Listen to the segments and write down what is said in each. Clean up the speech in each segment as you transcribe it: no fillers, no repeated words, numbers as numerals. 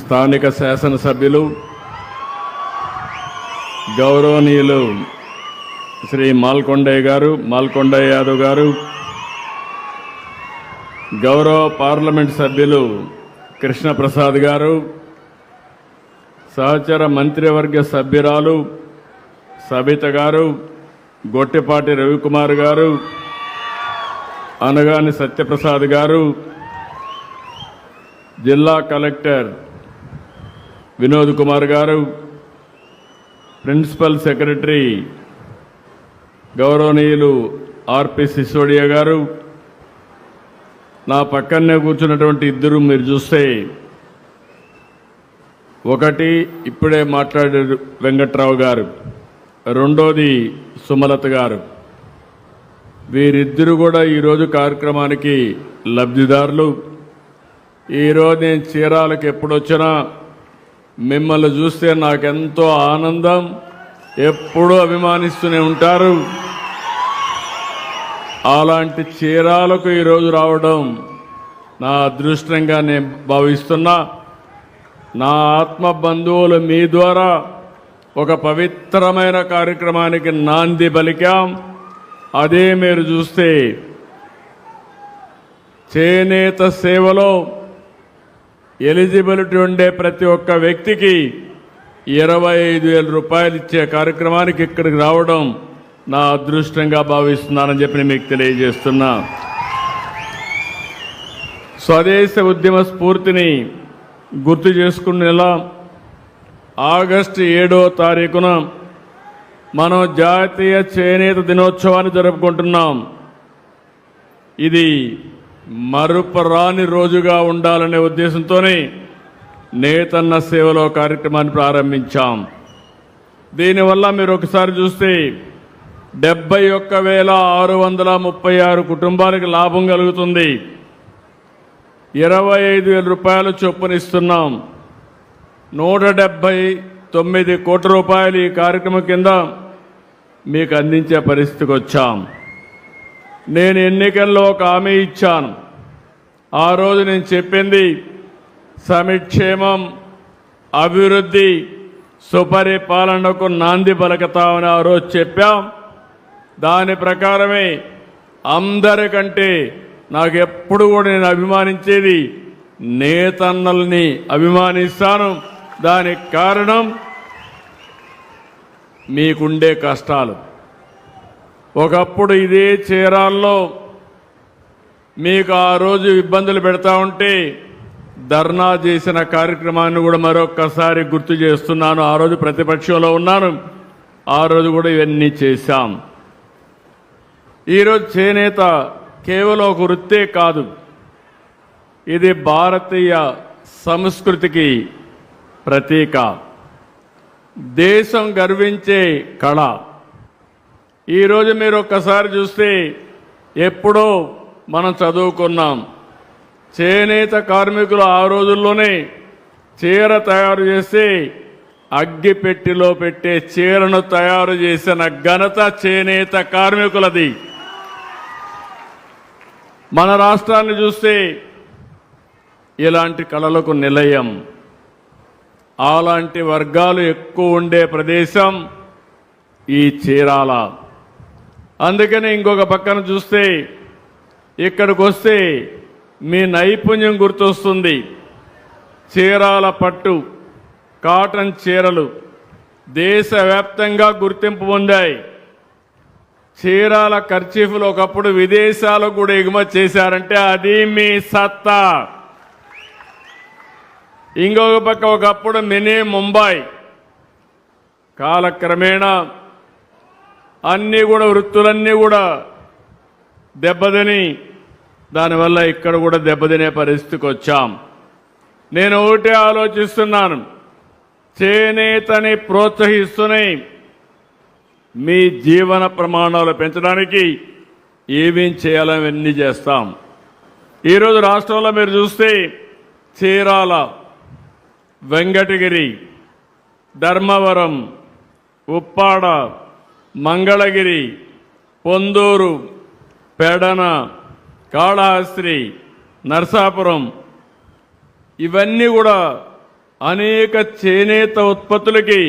స్థానిక శాసనసభ్యులు గౌరవనీయులు శ్రీ మాల్కొండయ్య యాదవ్ గారు, గౌరవ పార్లమెంట్ సభ్యులు కృష్ణప్రసాద్ గారు, సహచర మంత్రివర్గ సభ్యురాలు సబిత గారు, గొట్టిపాటి రవికుమార్ గారు, అనగాని సత్యప్రసాద్ గారు, జిల్లా కలెక్టర్ వినోద్ కుమార్ గారు, ప్రిన్సిపల్ సెక్రటరీ గౌరవనీయులు ఆర్పి సిసోడియా గారు, నా పక్కనే కూర్చున్నటువంటి ఇద్దరు మీరు చూస్తే, ఒకటి ఇప్పుడే మాట్లాడారు వెంకట్రావు గారు, రెండోది సుమలత గారు. వీరిద్దరు కూడా ఈరోజు కార్యక్రమానికి లబ్ధిదారులు. ఈరోజు నేను చీరాలకు ఎప్పుడొచ్చినా మిమ్మల్ని చూస్తే నాకెంతో ఆనందం, ఎప్పుడూ అభిమానిస్తూనే ఉంటారు. అలాంటి చీరాలకు ఈరోజు రావడం నా అదృష్టంగా నేను భావిస్తున్నా. నా ఆత్మ బంధువులు మీ ద్వారా ఒక పవిత్రమైన కార్యక్రమానికి నాంది పలికాం. అదే మీరు చూస్తే చేనేత సేవలో ఎలిజిబిలిటీ ఉండే ప్రతి ఒక్క వ్యక్తికి 25,000 రూపాయలు ఇచ్చే కార్యక్రమానికి ఇక్కడికి రావడం నా అదృష్టంగా భావిస్తున్నానని చెప్పి మీకు తెలియజేస్తున్నా. స్వదేశ ఉద్యమ స్ఫూర్తిని గుర్తు చేసుకునేలా ఆగస్టు 7వ తారీఖున మనం జాతీయ చేనేత దినోత్సవాన్ని జరుపుకుంటున్నాం. ఇది మరుపురాని రోజుగా ఉండాలనే ఉద్దేశంతోనే నేతన్న సేవలో కార్యక్రమాన్ని ప్రారంభించాం. దీనివల్ల మీరు ఒకసారి చూస్తే 71,636 కుటుంబాలకు లాభం కలుగుతుంది. 25,000 రూపాయలు చొప్పునిస్తున్నాం. 179 కోట్ల రూపాయలు ఈ కార్యక్రమం కింద మీకు అందించే పరిస్థితికి వచ్చాం. నేను ఎన్నికల్లో ఒక హామీ ఇచ్చాను. ఆ రోజు నేను చెప్పింది సంక్షేమం, అభివృద్ధి, సుపరిపాలనకు నాంది పలుకుతామని ఆ రోజు చెప్పాం. దాని ప్రకారమే అందరికంటే నాకు ఎప్పుడు కూడా నేను అభిమానించేది నేతన్నల్ని అభిమానిస్తాను. దానికి కారణం మీకుండే కష్టాలు. ఒకప్పుడు ఇదే చీరాల్లో మీకు ఆ రోజు ఇబ్బందులు పెడతా ఉంటే ధర్నా చేసిన కార్యక్రమాన్ని కూడా మరొక్కసారి గుర్తు చేస్తున్నాను. ఆ రోజు ప్రతిపక్షంలో ఉన్నాను, ఆ రోజు కూడా ఇవన్నీ చేశాం. ఈరోజు చేనేత కేవలం ఒక వృత్తే కాదు, ఇది భారతీయ సంస్కృతికి ప్రతీక, దేశం గర్వించే కళ. ఈరోజు మీరు ఒక్కసారి చూస్తే ఎప్పుడో మనం చదువుకున్నాం, చేనేత కార్మికులు ఆ రోజుల్లోనే చీర తయారు చేసి అగ్గిపెట్టిలో పెట్టే చీరను తయారు చేసిన ఘనత చేనేత కార్మికులది. మన రాష్ట్రాన్ని చూస్తే ఇలాంటి కళలకు నిలయం, అలాంటి వర్గాలు ఎక్కువ ఉండే ప్రదేశం ఈ చీరాల. అందుకని ఇంకొక పక్కన చూస్తే ఇక్కడికి వస్తే మీ నైపుణ్యం గుర్తొస్తుంది. చీరాల పట్టు, కాటన్ చీరలు దేశవ్యాప్తంగా గుర్తింపు పొందాయి. చీరాల కర్చీఫ్లు ఒకప్పుడు విదేశాలకు కూడా ఎగుమతి చేశారంటే అది మీ సత్తా. ఇంకొక పక్క ఒకప్పుడు మినీ ముంబై, కాలక్రమేణా అన్నీ కూడా వృత్తులన్నీ కూడా దెబ్బతిని దానివల్ల ఇక్కడ కూడా దెబ్బతినే పరిస్థితికి వచ్చాం. నేను ఒకటే ఆలోచిస్తున్నాను, చేనేతని ప్రోత్సహిస్తూనే మీ జీవన ప్రమాణాలు పెంచడానికి ఏమేం చేయాలో అవన్నీ చేస్తాం. ఈరోజు రాష్ట్రంలో మీరు చూస్తే చీరాల, వెంకటగిరి, ధర్మవరం, ఉప్పాడ, మంగళగిరి, పొందూరు, పెడన, కాళహస్తి, నర్సాపురం ఇవన్నీ కూడా అనేక చేనేత ఉత్పత్తులకి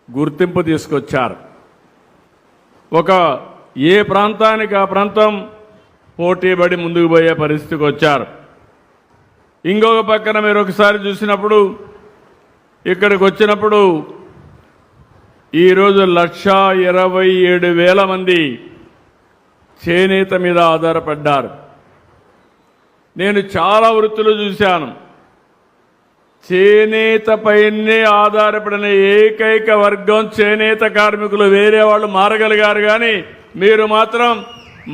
గుర్తింపు తీసుకొచ్చారు. ఏ ప్రాంతానికి ఆ ప్రాంతం పోటీపడి ముందుకు పోయే పరిస్థితికి వచ్చారు. ఇంకొక పక్కన మీరు ఒకసారి చూసినప్పుడు ఇక్కడికి వచ్చినప్పుడు ఈరోజు 1,27,000 మంది చేనేత మీద ఆధారపడ్డారు. నేను చాలా వృత్తులు చూశాను. చేనేత పైనే ఆధారపడిన ఏకైక వర్గం చేనేత కార్మికులు. వేరే వాళ్ళు మారగలిగారు, కానీ మీరు మాత్రం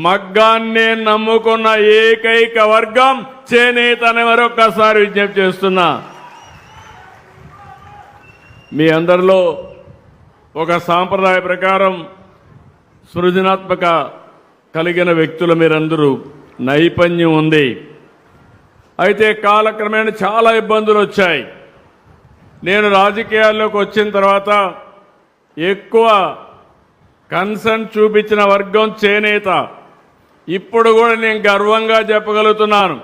మగ్గాన్నే నమ్ముకున్న ఏకైక వర్గం చేనేత అని మరొక్కసారి విజ్ఞప్తి చేస్తున్నా. మీ అందరిలో ఒక సాంప్రదాయ ప్రకారం సృజనాత్మక కలిగిన వ్యక్తులు మీరందరూ, నైపుణ్యం ఉంది. అయితే కాలక్రమేణా చాలా ఇబ్బందులు వచ్చాయి. నేను రాజకీయాల్లోకి వచ్చిన తర్వాత ఎక్కువ కన్సర్న్ చూపించిన వర్గం చేనేత. ఇప్పుడు కూడా నేను గర్వంగా చెప్పగలుగుతున్నాను,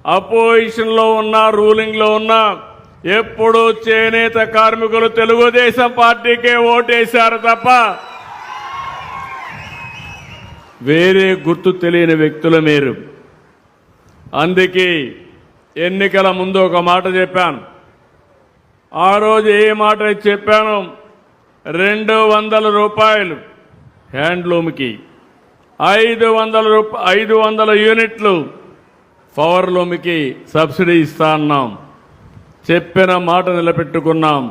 అపోజిషన్లో ఉన్నా రూలింగ్లో ఉన్నా ఎప్పుడు చేనేత కార్మికులు తెలుగుదేశం పార్టీకే ఓటేశారు తప్ప వేరే గుర్తు తెలియని వ్యక్తులు మీరు. అందుకే ఎన్నికల ముందు ఒక మాట చెప్పాను. ఆ రోజు ఏ మాట చెప్పాను, 200 రూపాయలు హ్యాండ్లూమ్కి, 500 యూనిట్లు పవర్లూమ్కి సబ్సిడీ ఇస్తా అన్నాం. చెప్పిన మాట నిలబెట్టుకున్నాం.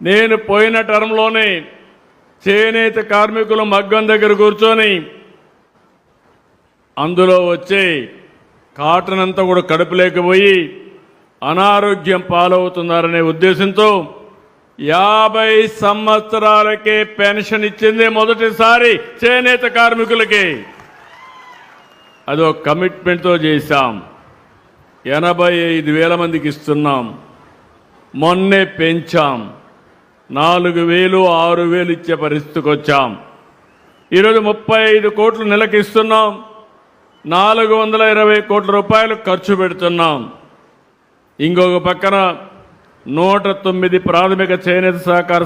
నేను పోయిన టర్మ్లోనే చేనేత కార్మికులు మగ్గం దగ్గర కూర్చొని అందులో వచ్చే కాటన్ అంతా కూడా కడుపులేకపోయి అనారోగ్యం పాలవుతున్నారనే ఉద్దేశంతో 50 సంవత్సరాలకే పెన్షన్ ఇచ్చింది మొదటిసారి చేనేత కార్మికులకి. అదో కమిట్మెంట్తో చేశాం. 85,000 మందికి ఇస్తున్నాం. మొన్నే పెంచాం. 4,000, 6,000 ఇచ్చే పరిస్థితికి వచ్చాం. ఈరోజు 35 కోట్లు నెలకు ఇస్తున్నాం. 420 కోట్ల రూపాయలు ఖర్చు పెడుతున్నాం. ఇంకొక పక్కన 109 ప్రాథమిక చేనేత సహకార